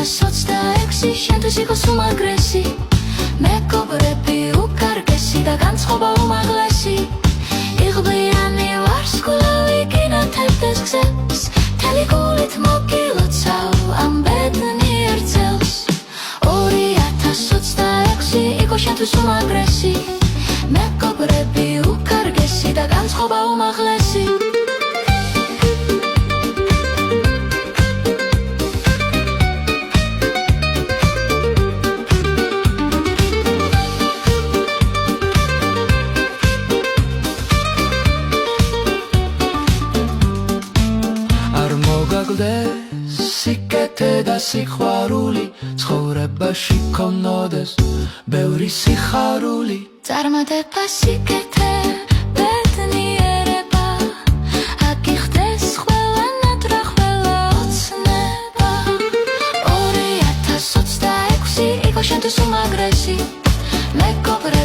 2026 შენთვის იყოს უმაგრესი მეგობრები უკარგესი და განწყობა უმაღლესი იღბლიანი ვარსკვლავი გინათებდეს გზებს მთელი გულით მოგილოცავ ამ ბედნიერ წელს 2026 იყოს შენთვის უმაგრესი მეგობრები უკარგესი და განწყობა უმაღლესი სიკეთე და სიყვარული ცხოვრებაში ქონოდეს ბევრი სიხარული წარმატება სიკეთე ბედნიერება აკიხდეს ყველანაირად რა ყველა ოცნება 2026 იყოს შენთვის უმაგრესი მეგობრები